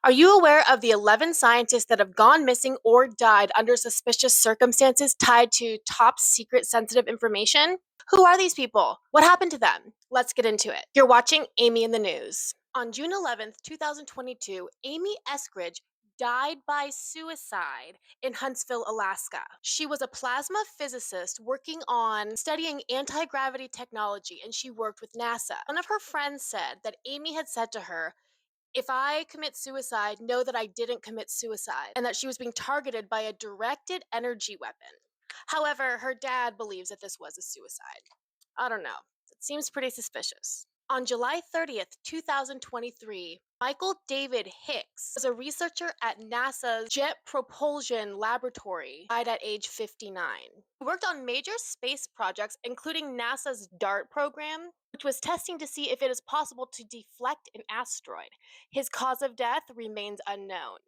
Are you aware of the 11 scientists that have gone missing or died under suspicious circumstances tied to top secret sensitive information? Who are these people? What happened to them? Let's get into it. You're watching Amy in the News. On June 11th, 2022, Amy Eskridge died by suicide in Huntsville, Alaska. She was a plasma physicist working on studying anti gravity technology, and she worked with NASA. One of her friends said that Amy had said to her, "If I commit suicide, know that I didn't commit suicide," and that she was being targeted by a directed energy weapon. However, her dad believes that this was a suicide. I don't know. It seems pretty suspicious. On July 30th, 2023, Michael David Hicks was a researcher at NASA's Jet Propulsion Laboratory, died at age 59. He worked on major space projects, including NASA's DART program, which was testing to see if it is possible to deflect an asteroid. His cause of death remains unknown.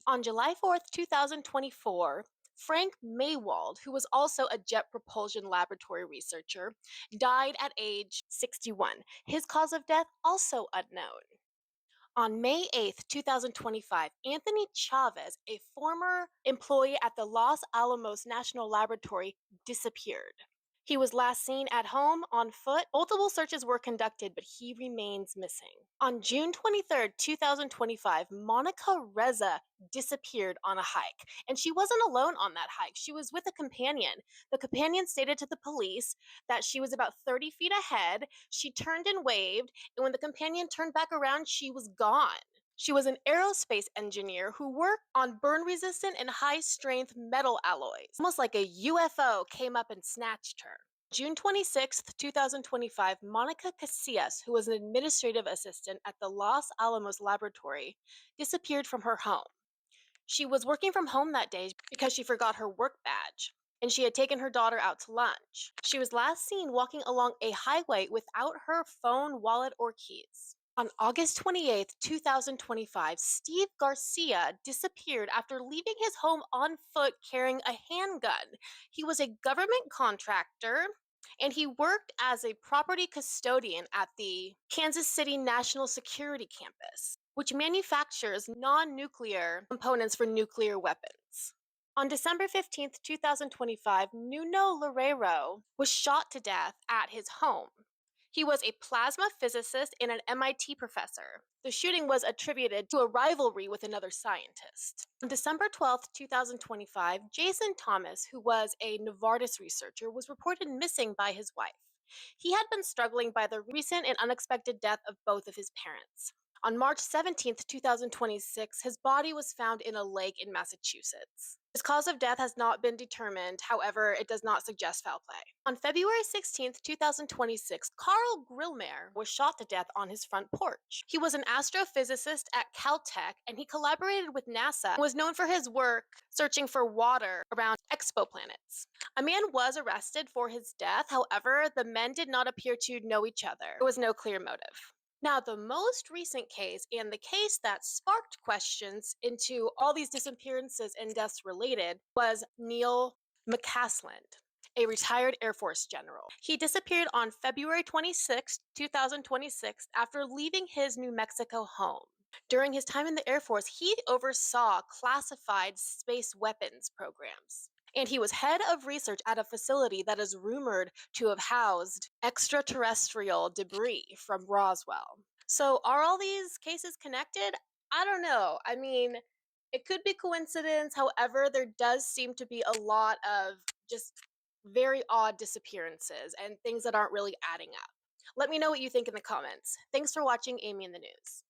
On July 4th, 2024, Frank Maywald, who was also a jet propulsion laboratory researcher, died at age 61. His cause of death also unknown. On May 8th, 2025, Anthony Chavez, a former employee at the Los Alamos National Laboratory, disappeared. He was last seen at home on foot. Multiple searches were conducted, but he remains missing. On June 23rd, 2025, Monica Reza disappeared on a hike. And she wasn't alone on that hike. She was with a companion. The companion stated to the police that she was about 30 feet ahead. She turned and waved, and when the companion turned back around, she was gone. She was an aerospace engineer who worked on burn resistant and high strength metal alloys. Almost like a UFO came up and snatched her. June 26th, 2025, Monica Casillas, who was an administrative assistant at the Los Alamos Laboratory, disappeared from her home. She was working from home that day because she forgot her work badge, and she had taken her daughter out to lunch. She was last seen walking along a highway without her phone, wallet, or keys. On August 28th, 2025, Steve Garcia disappeared after leaving his home on foot carrying a handgun. He was a government contractor and he worked as a property custodian at the Kansas City National Security Campus, which manufactures non nuclear components for nuclear weapons. On December 15th, 2025, Nuno Loureiro was shot to death at his home. He was a plasma physicist and an MIT professor. The shooting was attributed to a rivalry with another scientist. On December 12th, 2025, Jason Thomas, who was a Novartis researcher, was reported missing by his wife. He had been struggling by the recent and unexpected death of both of his parents. On March 17th, 2026, his body was found in a lake in Massachusetts. His cause of death has not been determined, however, it does not suggest foul play. On February 16th, 2026, Carl Grillmer was shot to death on his front porch. He was an astrophysicist at Caltech and he collaborated with NASA and was known for his work searching for water around exoplanets. A man was arrested for his death, however, the men did not appear to know each other. There was no clear motive. Now, the most recent case, and the case that sparked questions into all these disappearances and deaths related, was Neil McCasland, a retired Air Force general. He disappeared on February 26, 2026, after leaving his New Mexico home. During his time in the Air Force, he oversaw classified space weapons programs. And he was head of research at a facility that is rumored to have housed extraterrestrial debris from Roswell. So, are all these cases connected? I don't know. I mean, it could be coincidence. However, there does seem to be a lot of just very odd disappearances and things that aren't really adding up. Let me know what you think in the comments. Thanks for watching Amy in the News.